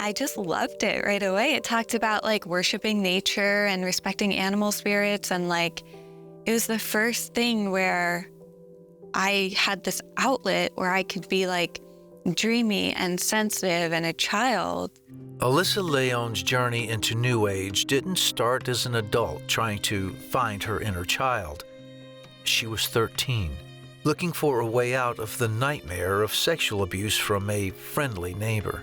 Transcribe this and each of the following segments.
I just loved it right away. It talked about like worshiping nature and respecting animal spirits. And like, it was the first thing where I had this outlet where I could be like dreamy and sensitive and a child. Alyssa Leon's journey into New Age didn't start as an adult trying to find her inner child. She was 13, looking for a way out of the nightmare of sexual abuse from a friendly neighbor.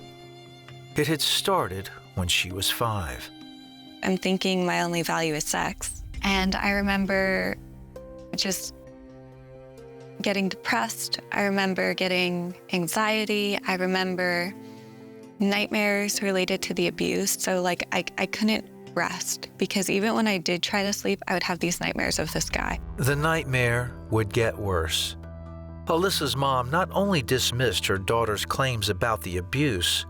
It had started when she was 5. I'm thinking my only value is sex. And I remember just getting depressed. I remember getting anxiety. I remember nightmares related to the abuse. So like I couldn't rest because even when I did try to sleep, I would have these nightmares of this guy. The nightmare would get worse. Alyssa's mom not only dismissed her daughter's claims about the abuse,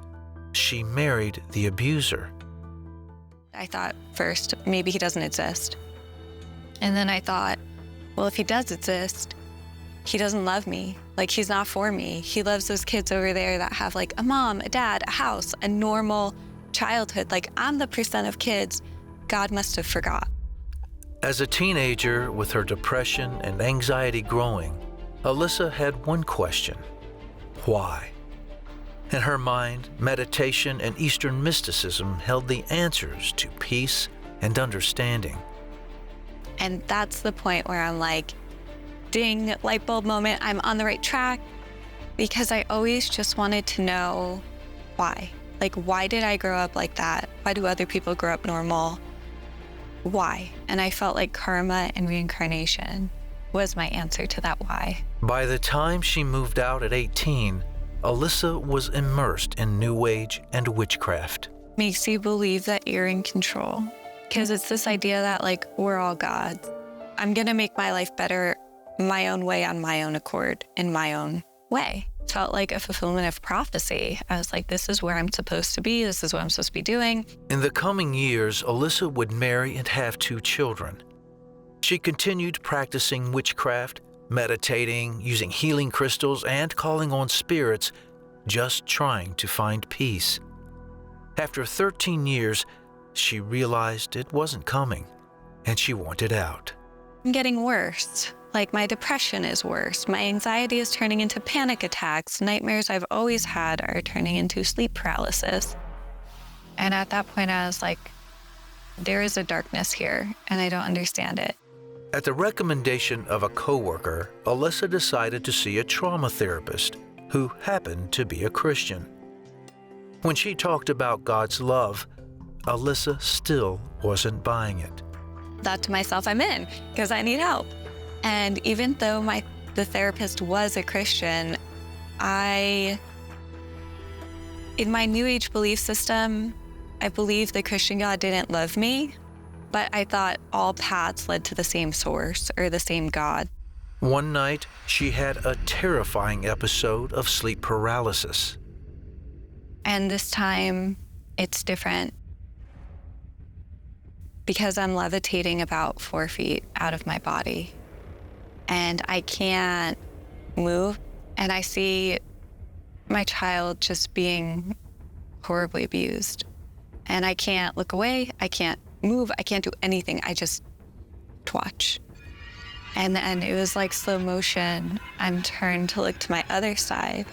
she married the abuser. I thought first, maybe he doesn't exist. And then I thought, well, if he does exist, he doesn't love me. Like, he's not for me. He loves those kids over there that have like a mom, a dad, a house, a normal childhood. Like, I'm the percent of kids God must have forgot. As a teenager with her depression and anxiety growing, Alyssa had one question: why? In her mind, meditation and Eastern mysticism held the answers to peace and understanding. And that's the point where I'm like, ding, light bulb moment, I'm on the right track. Because I always just wanted to know why. Like, why did I grow up like that? Why do other people grow up normal? Why? And I felt like karma and reincarnation was my answer to that why. By the time she moved out at 18, Alyssa was immersed in New Age and witchcraft. Makes you believe that you're in control. Because it's this idea that like, we're all gods. I'm gonna make my life better my own way, on my own accord, in my own way. It felt like a fulfillment of prophecy. I was like, this is where I'm supposed to be. This is what I'm supposed to be doing. In the coming years, Alyssa would marry and have 2 children. She continued practicing witchcraft, meditating, using healing crystals, and calling on spirits, just trying to find peace. After 13 years, she realized it wasn't coming, and she wanted out. I'm getting worse. Like, my depression is worse. My anxiety is turning into panic attacks. Nightmares I've always had are turning into sleep paralysis. And at that point, I was like, there is a darkness here, and I don't understand it. At the recommendation of a coworker, Alyssa decided to see a trauma therapist who happened to be a Christian. When she talked about God's love, Alyssa still wasn't buying it. Thought to myself, I'm in, because I need help. And even though the therapist was a Christian, in my New Age belief system, I believe the Christian God didn't love me, but I thought all paths led to the same source or the same God. One night, she had a terrifying episode of sleep paralysis. And this time, it's different because I'm levitating about 4 feet out of my body. And I can't move. And I see my child just being horribly abused. And I can't look away. I can't move. I can't do anything. I just watch. And then it was like slow motion. I'm turned to look to my other side.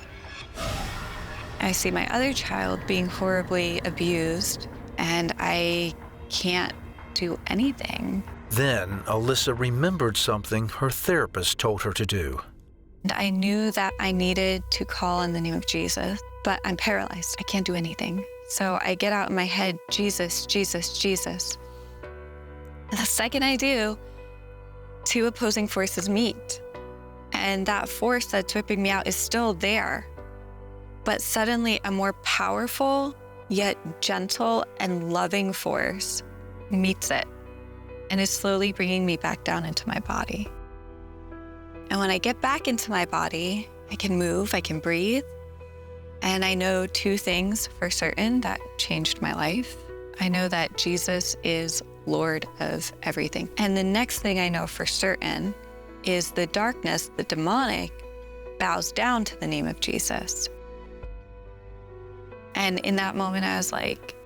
I see my other child being horribly abused, and I can't do anything. Then Alyssa remembered something her therapist told her to do. And I knew that I needed to call on the name of Jesus, but I'm paralyzed. I can't do anything. So I get out in my head, Jesus, Jesus, Jesus. And the second I do, 2 opposing forces meet. And that force that's whipping me out is still there. But suddenly a more powerful, yet gentle and loving force meets it and is slowly bringing me back down into my body. And when I get back into my body, I can move, I can breathe. And I know 2 things for certain that changed my life. I know that Jesus is Lord of everything. And the next thing I know for certain is the darkness, the demonic, bows down to the name of Jesus. And in that moment, I was like,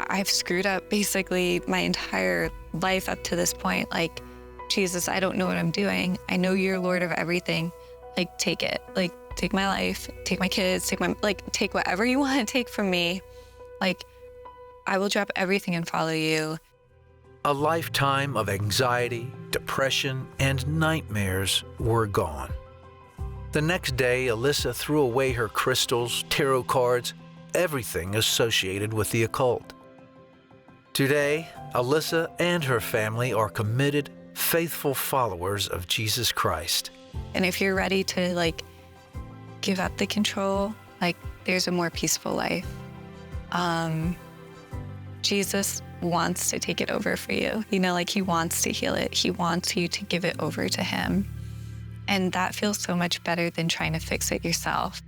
I've screwed up basically my entire life up to this point. Like, Jesus, I don't know what I'm doing. I know you're Lord of everything. Like, take it. Like, take my life, take my kids, take whatever you want to take from me. Like, I will drop everything and follow you. A lifetime of anxiety, depression, and nightmares were gone. The next day, Alyssa threw away her crystals, tarot cards, everything associated with the occult. Today, Alyssa and her family are committed, faithful followers of Jesus Christ. And if you're ready to like give up the control, like there's a more peaceful life. Jesus wants to take it over for you. You know, like he wants to heal it. He wants you to give it over to him. And that feels so much better than trying to fix it yourself.